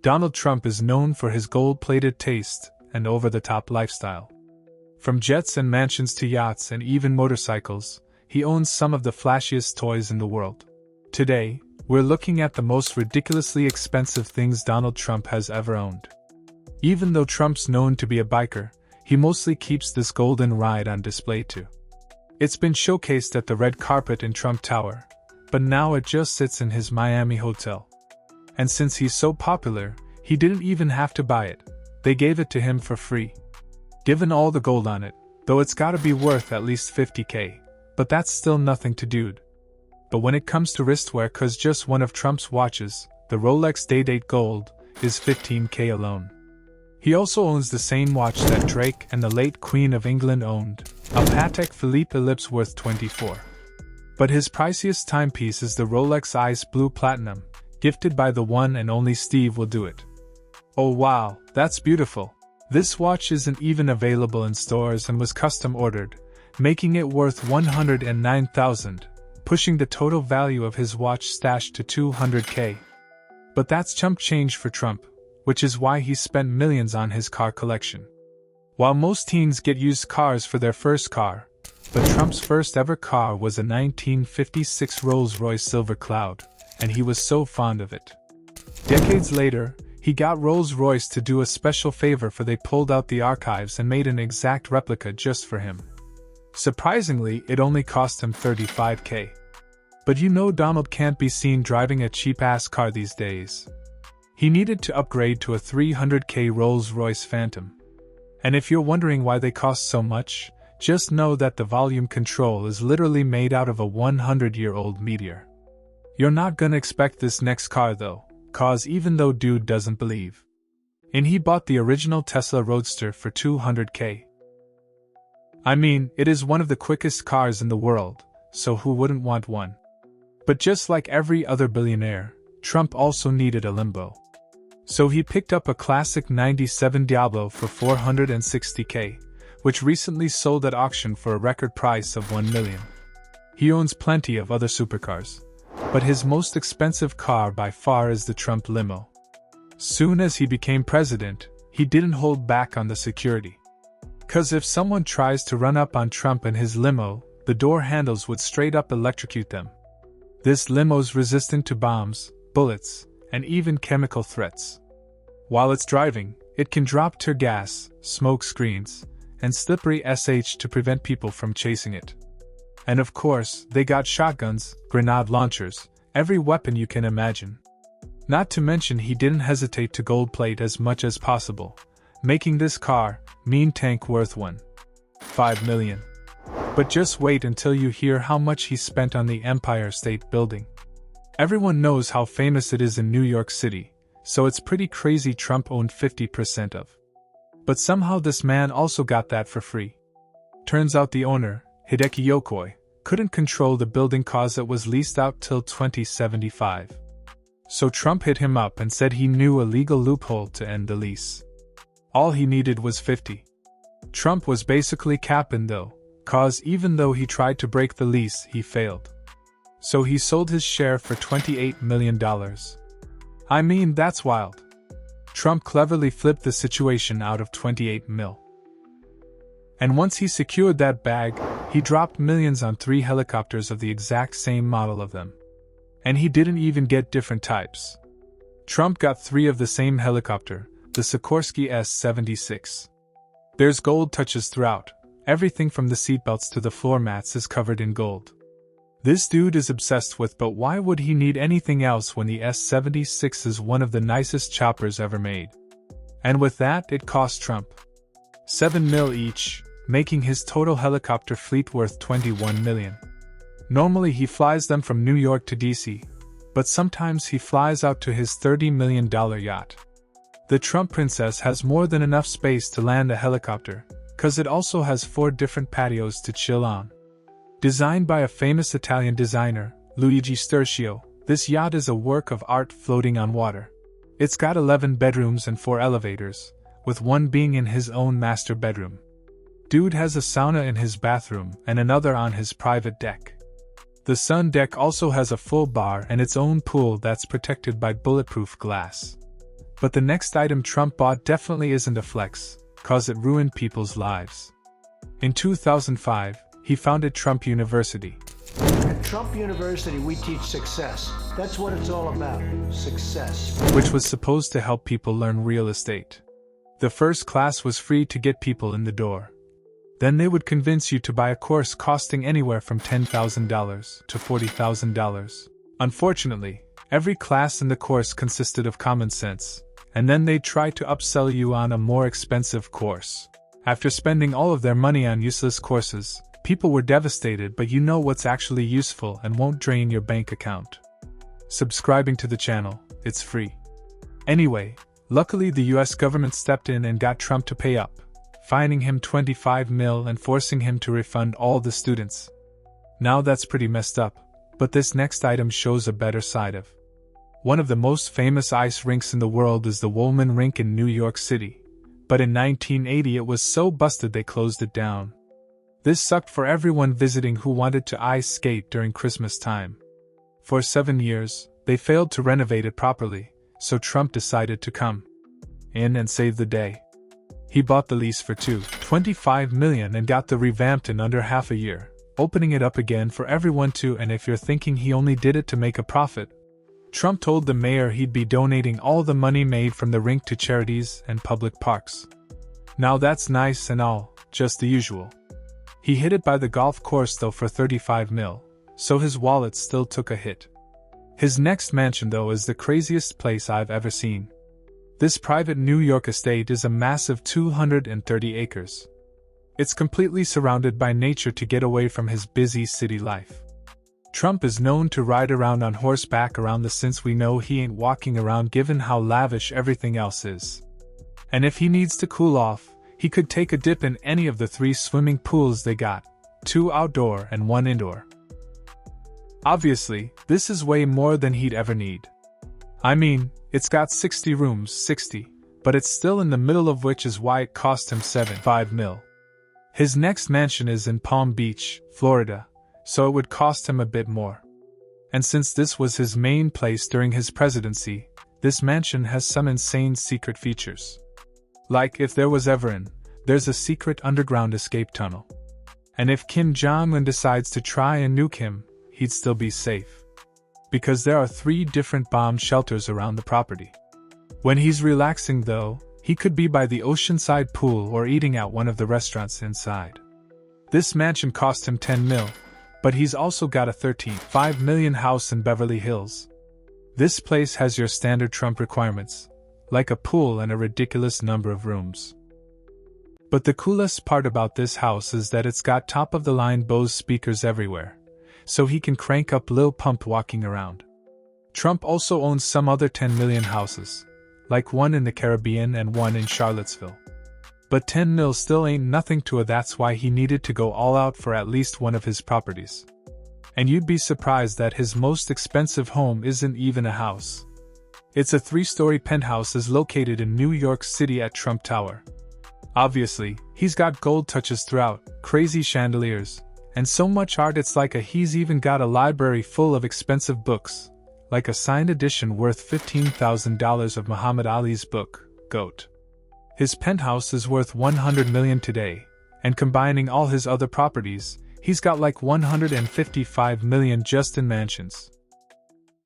Donald Trump is known for his gold-plated taste and over-the-top lifestyle. From jets and mansions to yachts and even motorcycles, he owns some of the flashiest toys in the world. Today, we're looking at the most ridiculously expensive things Donald Trump has ever owned. Even though Trump's known to be a biker, he mostly keeps this golden ride on display too. It's been showcased at the red carpet in Trump Tower, but now it just sits in his Miami hotel. And since he's so popular, he didn't even have to buy it. They gave it to him for free. Given all the gold on it, though it's gotta be worth at least $50K, but that's still nothing to dude. But when it comes to wristwear, cause just one of Trump's watches, the Rolex Day-Date Gold, is $15K alone. He also owns the same watch that Drake and the late Queen of England owned, a Patek Philippe Ellipse worth $24. But his priciest timepiece is the Rolex Ice Blue Platinum, gifted by the one and only Steve Will Do It. Oh wow, that's beautiful. This watch isn't even available in stores and was custom ordered, making it worth $109,000, pushing the total value of his watch stash to $200K. But that's chump change for Trump, which is why he spent millions on his car collection. While most teens get used cars for their first car, but Trump's first ever car was a 1956 Rolls-Royce Silver Cloud, and he was so fond of it. Decades later, he got Rolls-Royce to do a special favor, for they pulled out the archives and made an exact replica just for him. Surprisingly, it only cost him $35K. But you know Donald can't be seen driving a cheap-ass car these days. He needed to upgrade to a $300K Rolls-Royce Phantom. And if you're wondering why they cost so much, just know that the volume control is literally made out of a 100-year-old Meteor. You're not gonna expect this next car though, cause even though dude doesn't believe. And he bought the original Tesla Roadster for $200K. I mean, it is one of the quickest cars in the world, so who wouldn't want one? But just like every other billionaire, Trump also needed a limbo. So he picked up a classic '97 Diablo for $460K, which recently sold at auction for a record price of $1 million. He owns plenty of other supercars, but his most expensive car by far is the Trump limo. Soon as he became president, he didn't hold back on the security. Cause if someone tries to run up on Trump in his limo, the door handles would straight up electrocute them. This limo's resistant to bombs, bullets, and even chemical threats. While it's driving, it can drop tear gas, smoke screens, and slippery SH to prevent people from chasing it. And of course, they got shotguns, grenade launchers, every weapon you can imagine. Not to mention he didn't hesitate to gold plate as much as possible, making this car, mean tank, worth $1.5 million. But just wait until you hear how much he spent on the Empire State Building. Everyone knows how famous it is in New York City, so it's pretty crazy Trump owned 50% of. But somehow this man also got that for free. Turns out the owner, Hideki Yokoi, couldn't control the building cause it was leased out till 2075. So Trump hit him up and said he knew a legal loophole to end the lease. All he needed was 50. Trump was basically capping though, cause even though he tried to break the lease, he failed. So he sold his share for $28 million. I mean, that's wild. Trump cleverly flipped the situation out of 28 mil. And once he secured that bag, he dropped millions on 3 helicopters of the exact same model of them. And he didn't even get different types. Trump got 3 of the same helicopter, the Sikorsky S-76. There's gold touches throughout. Everything from the seatbelts to the floor mats is covered in gold. This dude is obsessed with, but why would he need anything else when the S-76 is one of the nicest choppers ever made? And with that, it cost Trump $7 million each, making his total helicopter fleet worth $21 million. Normally he flies them from New York to DC, but sometimes he flies out to his $30 million yacht. The Trump Princess has more than enough space to land a helicopter, cause it also has 4 different patios to chill on. Designed by a famous Italian designer, Luigi Sturcio, this yacht is a work of art floating on water. It's got 11 bedrooms and 4 elevators, with one being in his own master bedroom. Dude has a sauna in his bathroom and another on his private deck. The sun deck also has a full bar and its own pool that's protected by bulletproof glass. But the next item Trump bought definitely isn't a flex, cause it ruined people's lives. In 2005, he founded Trump University. At Trump University, we teach success. That's what it's all about, success. Which was supposed to help people learn real estate. The first class was free to get people in the door. Then they would convince you to buy a course costing anywhere from $10,000 to $40,000. Unfortunately, every class in the course consisted of common sense, and then they'd try to upsell you on a more expensive course. After spending all of their money on useless courses, people were devastated, but you know what's actually useful and won't drain your bank account. Subscribing to the channel, it's free. Anyway, luckily the US government stepped in and got Trump to pay up, fining him $25 million and forcing him to refund all the students. Now that's pretty messed up, but this next item shows a better side of. One of the most famous ice rinks in the world is the Wollman Rink in New York City, but in 1980 it was so busted they closed it down. This sucked for everyone visiting who wanted to ice skate during Christmas time. For 7 years, they failed to renovate it properly, so Trump decided to come in and save the day. He bought the lease for $25 million and got the revamped in under half a year, opening it up again for everyone to. And if you're thinking he only did it to make a profit, Trump told the mayor he'd be donating all the money made from the rink to charities and public parks. Now that's nice and all, just the usual. He hid it by the golf course though for $35 million, so his wallet still took a hit. His next mansion though is the craziest place I've ever seen. This private New York estate is a massive 230 acres. It's completely surrounded by nature to get away from his busy city life. Trump is known to ride around on horseback around the since we know he ain't walking around given how lavish everything else is. And if he needs to cool off, he could take a dip in any of the 3 swimming pools they got, 2 outdoor and 1 indoor. Obviously, this is way more than he'd ever need. I mean, it's got 60 rooms, but it's still in the middle of which is why it cost him $75 million. His next mansion is in Palm Beach, Florida, so it would cost him a bit more. And since this was his main place during his presidency, this mansion has some insane secret features. Like if there was ever there's a secret underground escape tunnel. And if Kim Jong-un decides to try and nuke him, he'd still be safe. Because there are 3 different bomb shelters around the property. When he's relaxing though, he could be by the oceanside pool or eating at one of the restaurants inside. This mansion cost him $10 million, but he's also got a $13.5 million house in Beverly Hills. This place has your standard Trump requirements, like a pool and a ridiculous number of rooms. But the coolest part about this house is that it's got top-of-the-line Bose speakers everywhere, so he can crank up Lil Pump walking around. Trump also owns some other 10 million houses, like one in the Caribbean and one in Charlottesville. But 10 mil still ain't nothing to it. That's why he needed to go all out for at least one of his properties. And you'd be surprised that his most expensive home isn't even a house. It's a 3-story penthouse is located in New York City at Trump Tower. Obviously, he's got gold touches throughout, crazy chandeliers, and so much art it's like he's even got a library full of expensive books, like a signed edition worth $15,000 of Muhammad Ali's book, GOAT. His penthouse is worth $100 million today, and combining all his other properties, he's got like $155 million just in mansions.